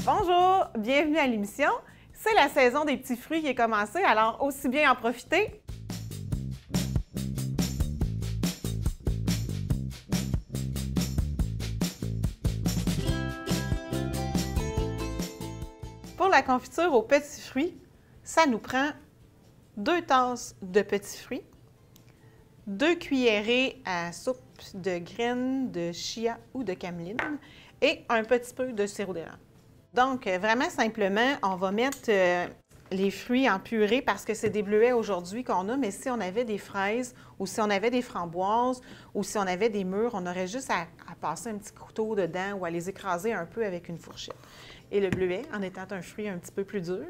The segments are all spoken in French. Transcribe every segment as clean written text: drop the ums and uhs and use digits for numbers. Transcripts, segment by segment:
Bonjour, bienvenue à l'émission. C'est la saison des petits fruits qui est commencée, alors aussi bien en profiter. Pour la confiture aux petits fruits, ça nous prend 2 tasses de petits fruits, 2 cuillerées à soupe de graines de chia ou de cameline et un petit peu de sirop d'érable. Donc, vraiment simplement, on va mettre les fruits en purée parce que c'est des bleuets aujourd'hui qu'on a, mais si on avait des fraises ou si on avait des framboises ou si on avait des mûres, on aurait juste à passer un petit couteau dedans ou à les écraser un peu avec une fourchette. Et le bleuet, en étant un fruit un petit peu plus dur,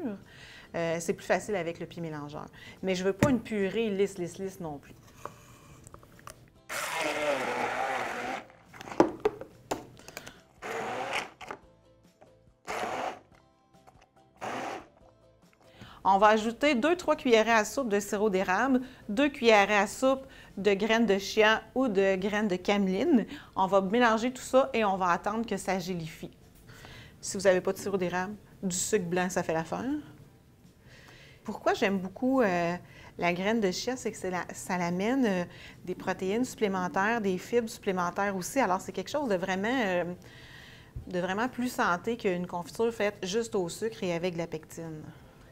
c'est plus facile avec le pied mélangeur. Mais je ne veux pas une purée lisse non plus. On va ajouter 2-3 cuillerées à soupe de sirop d'érable, 2 cuillerées à soupe de graines de chia ou de graines de cameline. On va mélanger tout ça et on va attendre que ça gélifie. Si vous n'avez pas de sirop d'érable, du sucre blanc, ça fait l'affaire. Pourquoi j'aime beaucoup la graine de chia, c'est que ça l'amène des protéines supplémentaires, des fibres supplémentaires aussi. Alors, c'est quelque chose de vraiment plus santé qu'une confiture faite juste au sucre et avec de la pectine.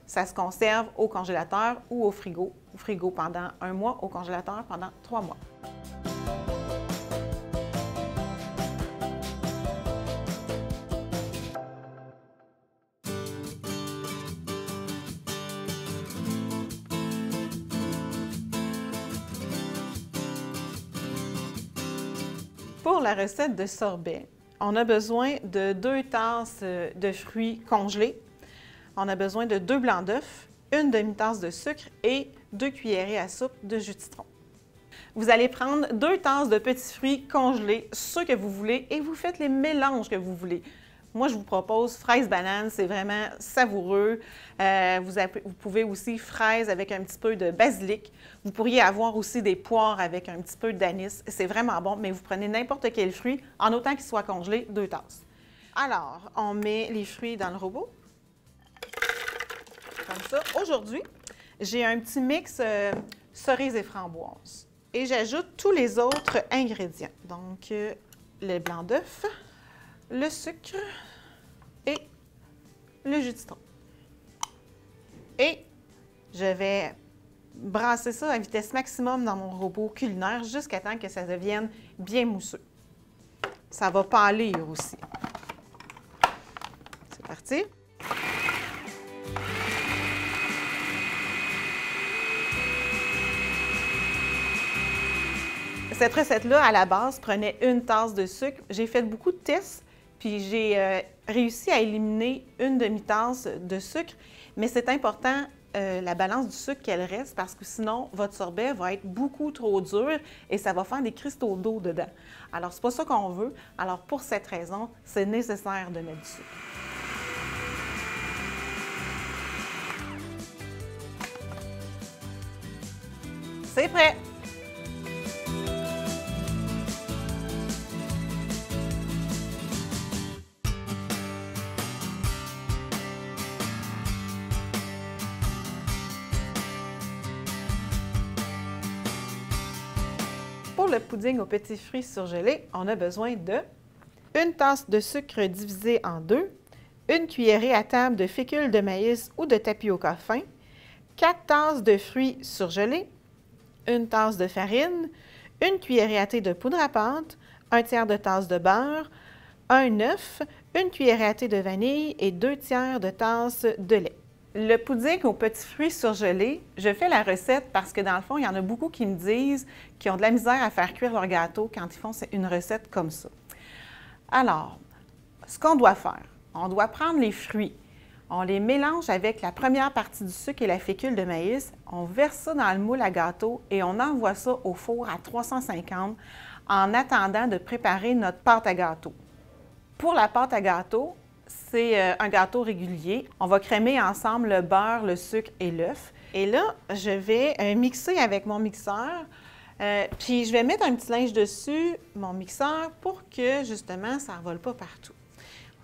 Ça se conserve au congélateur ou au frigo. Au frigo pendant 1 mois, au congélateur pendant 3 mois. Pour la recette de sorbet, on a besoin de 2 tasses de fruits congelés. On a besoin de 2 blancs d'œufs, 1 demi-tasse de sucre et 2 cuillerées à soupe de jus de citron. Vous allez prendre 2 tasses de petits fruits congelés, ceux que vous voulez, et vous faites les mélanges que vous voulez. Moi, je vous propose fraise-banane, c'est vraiment savoureux. Vous pouvez aussi fraise avec un petit peu de basilic. Vous pourriez avoir aussi des poires avec un petit peu d'anis. C'est vraiment bon, mais vous prenez n'importe quel fruit, en autant qu'il soit congelé, 2 tasses. Alors, on met les fruits dans le robot. Comme ça. Aujourd'hui, j'ai un petit mix cerises et framboises. Et j'ajoute tous les autres ingrédients. Donc, le blanc d'œuf, le sucre et le jus de citron. Et je vais brasser ça à vitesse maximum dans mon robot culinaire jusqu'à temps que ça devienne bien mousseux. Ça va pâlir aussi. C'est parti. Cette recette-là, à la base, prenait 1 tasse de sucre. J'ai fait beaucoup de tests, puis j'ai réussi à éliminer 1 demi-tasse de sucre. Mais c'est important, la balance du sucre qu'elle reste, parce que sinon, votre sorbet va être beaucoup trop dur et ça va faire des cristaux d'eau dedans. Alors, c'est pas ça qu'on veut. Alors, pour cette raison, c'est nécessaire de mettre du sucre. C'est prêt! Pour le pudding aux petits fruits surgelés, on a besoin de 1 tasse de sucre divisé en 2, 1 cuillerée à table de fécule de maïs ou de tapioca fin, 4 tasses de fruits surgelés, 1 tasse de farine, 1 cuillerée à thé de poudre à pâte, 1/3 de tasse de beurre, 1 œuf, 1 cuillerée à thé de vanille et 2/3 de tasse de lait. Le pudding aux petits fruits surgelés, je fais la recette parce que dans le fond, il y en a beaucoup qui me disent qu'ils ont de la misère à faire cuire leur gâteau quand ils font une recette comme ça. Alors, ce qu'on doit faire, on doit prendre les fruits, on les mélange avec la première partie du sucre et la fécule de maïs, on verse ça dans le moule à gâteau et on envoie ça au four à 350 en attendant de préparer notre pâte à gâteau. Pour la pâte à gâteau, c'est un gâteau régulier. On va crémer ensemble le beurre, le sucre et l'œuf. Et là, je vais mixer avec mon mixeur. Puis je vais mettre un petit linge dessus, mon mixeur, pour que justement, ça ne revole pas partout.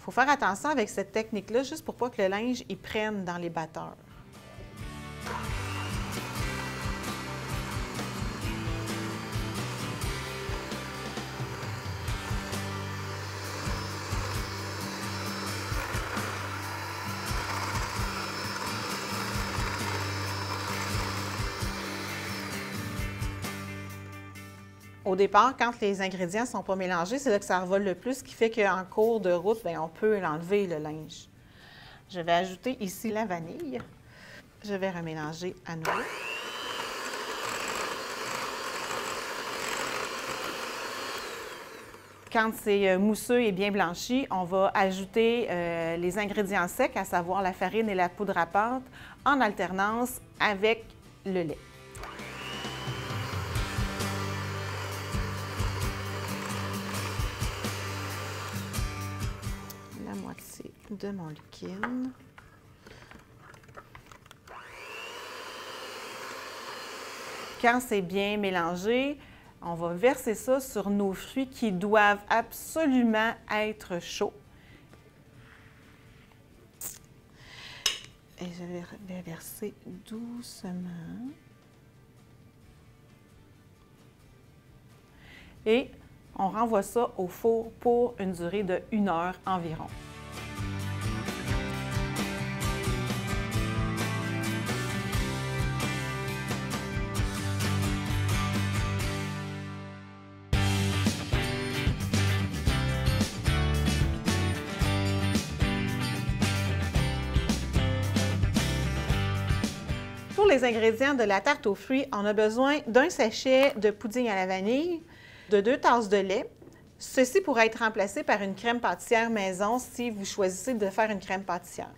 Il faut faire attention avec cette technique-là, juste pour pas que le linge y prenne dans les batteurs. Au départ, quand les ingrédients ne sont pas mélangés, c'est là que ça revole le plus, ce qui fait qu'en cours de route, bien, on peut l'enlever, le linge. Je vais ajouter ici la vanille. Je vais remélanger à nouveau. Quand c'est mousseux et bien blanchi, on va ajouter les ingrédients secs, à savoir la farine et la poudre à pâte, en alternance avec le lait. La moitié de mon liquide. Quand c'est bien mélangé, on va verser ça sur nos fruits qui doivent absolument être chauds. Et je vais verser doucement. Et on renvoie ça au four pour une durée de 1 heure environ. Pour les ingrédients de la tarte aux fruits, on a besoin d'un sachet de pudding à la vanille, de 2 tasses de lait. Ceci pourrait être remplacé par une crème pâtissière maison si vous choisissez de faire une crème pâtissière.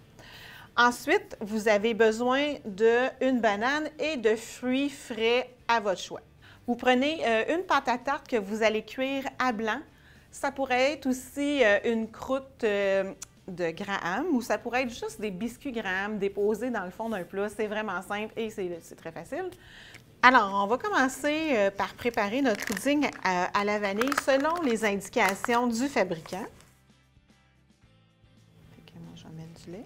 Ensuite, vous avez besoin d'une banane et de fruits frais à votre choix. Vous prenez une pâte à tarte que vous allez cuire à blanc. Ça pourrait être aussi une croûte de Graham ou ça pourrait être juste des biscuits Graham déposés dans le fond d'un plat. C'est vraiment simple et c'est très facile. Alors, on va commencer par préparer notre pudding à la vanille selon les indications du fabricant. Fait que moi, je vais mettre du lait.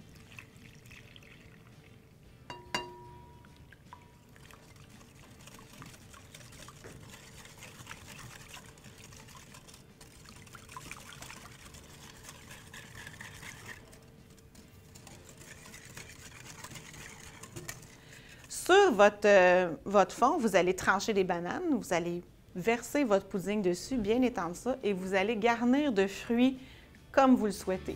Sur votre fond, vous allez trancher des bananes, vous allez verser votre pudding dessus, bien étendre ça, et vous allez garnir de fruits comme vous le souhaitez.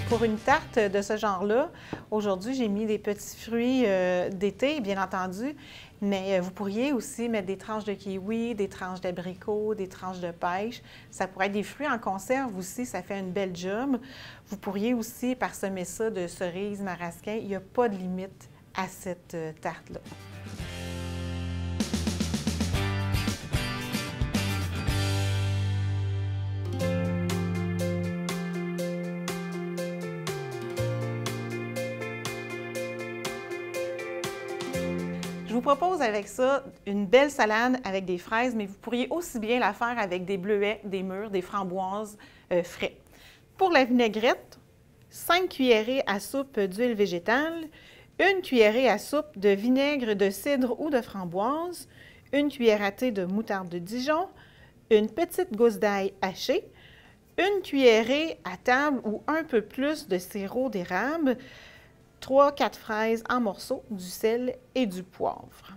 Pour une tarte de ce genre-là, aujourd'hui, j'ai mis des petits fruits d'été, bien entendu, mais vous pourriez aussi mettre des tranches de kiwi, des tranches d'abricot, des tranches de pêche. Ça pourrait être des fruits en conserve aussi, ça fait une belle job. Vous pourriez aussi parsemer ça de cerises, marasquins. Il n'y a pas de limite à cette tarte-là. Je vous propose avec ça une belle salade avec des fraises, mais vous pourriez aussi bien la faire avec des bleuets, des mûres, des framboises frais. Pour la vinaigrette, 5 cuillerées à soupe d'huile végétale, 1 cuillerée à soupe de vinaigre de cidre ou de framboise, 1 cuillère à thé de moutarde de Dijon, une petite gousse d'ail hachée, 1 cuillerée à table ou un peu plus de sirop d'érable, 3-4 fraises en morceaux, du sel et du poivre.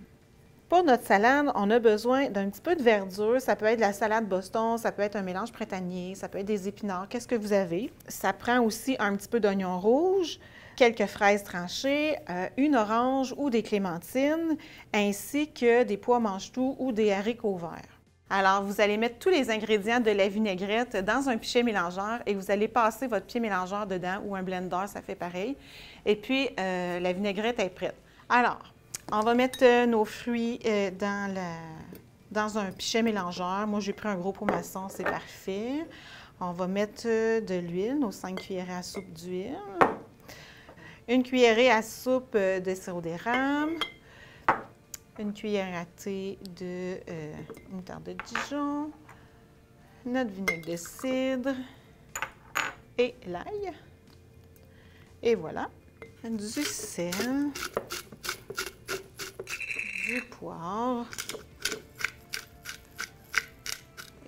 Pour notre salade, on a besoin d'un petit peu de verdure. Ça peut être de la salade Boston, ça peut être un mélange printanier, ça peut être des épinards, qu'est-ce que vous avez. Ça prend aussi un petit peu d'oignon rouge, quelques fraises tranchées, une orange ou des clémentines, ainsi que des pois mange-tout ou des haricots verts. Alors, vous allez mettre tous les ingrédients de la vinaigrette dans un pichet mélangeur et vous allez passer votre pied mélangeur dedans ou un blender, ça fait pareil. Et puis, la vinaigrette est prête. Alors, on va mettre nos fruits dans un pichet mélangeur. Moi, j'ai pris un gros pot maçon, c'est parfait. On va mettre de l'huile, nos 5 cuillerées à soupe d'huile. Une cuillerée à soupe de sirop d'érable. Une cuillère à thé de moutarde de Dijon. Notre vinaigre de cidre. Et l'ail. Et voilà. Du sel. Du poivre.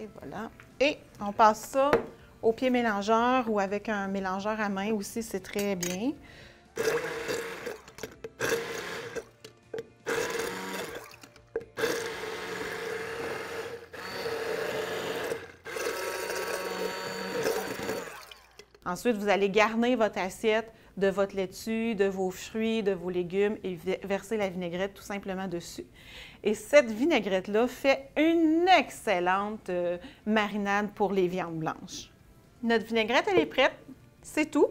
Et voilà. Et on passe ça au pied mélangeur ou avec un mélangeur à main aussi, c'est très bien. Ensuite, vous allez garnir votre assiette de votre laitue, de vos fruits, de vos légumes et verser la vinaigrette tout simplement dessus. Et cette vinaigrette-là fait une excellente marinade pour les viandes blanches. Notre vinaigrette, elle est prête. C'est tout.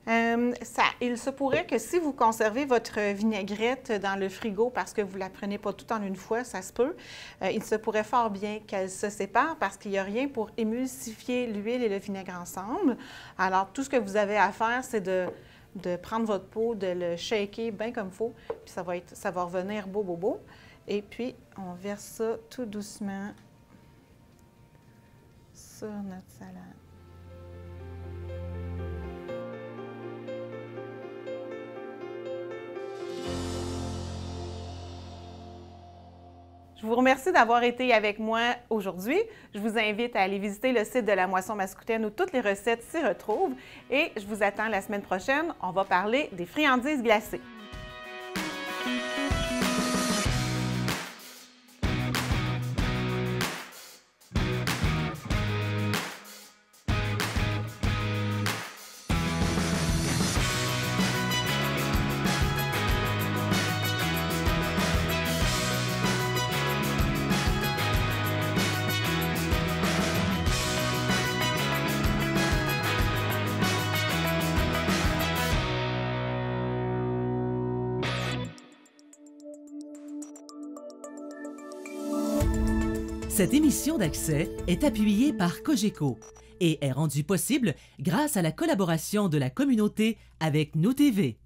Il se pourrait que si vous conservez votre vinaigrette dans le frigo parce que vous ne la prenez pas tout en une fois, ça se peut, il se pourrait fort bien qu'elle se sépare parce qu'il n'y a rien pour émulsifier l'huile et le vinaigre ensemble. Alors, tout ce que vous avez à faire, c'est de prendre votre pot, de le shaker bien comme il faut, puis ça va revenir beau, beau, beau. Et puis, on verse ça tout doucement sur notre salade. Je vous remercie d'avoir été avec moi aujourd'hui. Je vous invite à aller visiter le site de la Moisson Mascoutaine où toutes les recettes s'y retrouvent. Et je vous attends la semaine prochaine. On va parler des friandises glacées. Cette émission d'Accès est appuyée par Cogeco et est rendue possible grâce à la collaboration de la communauté avec Nous TV.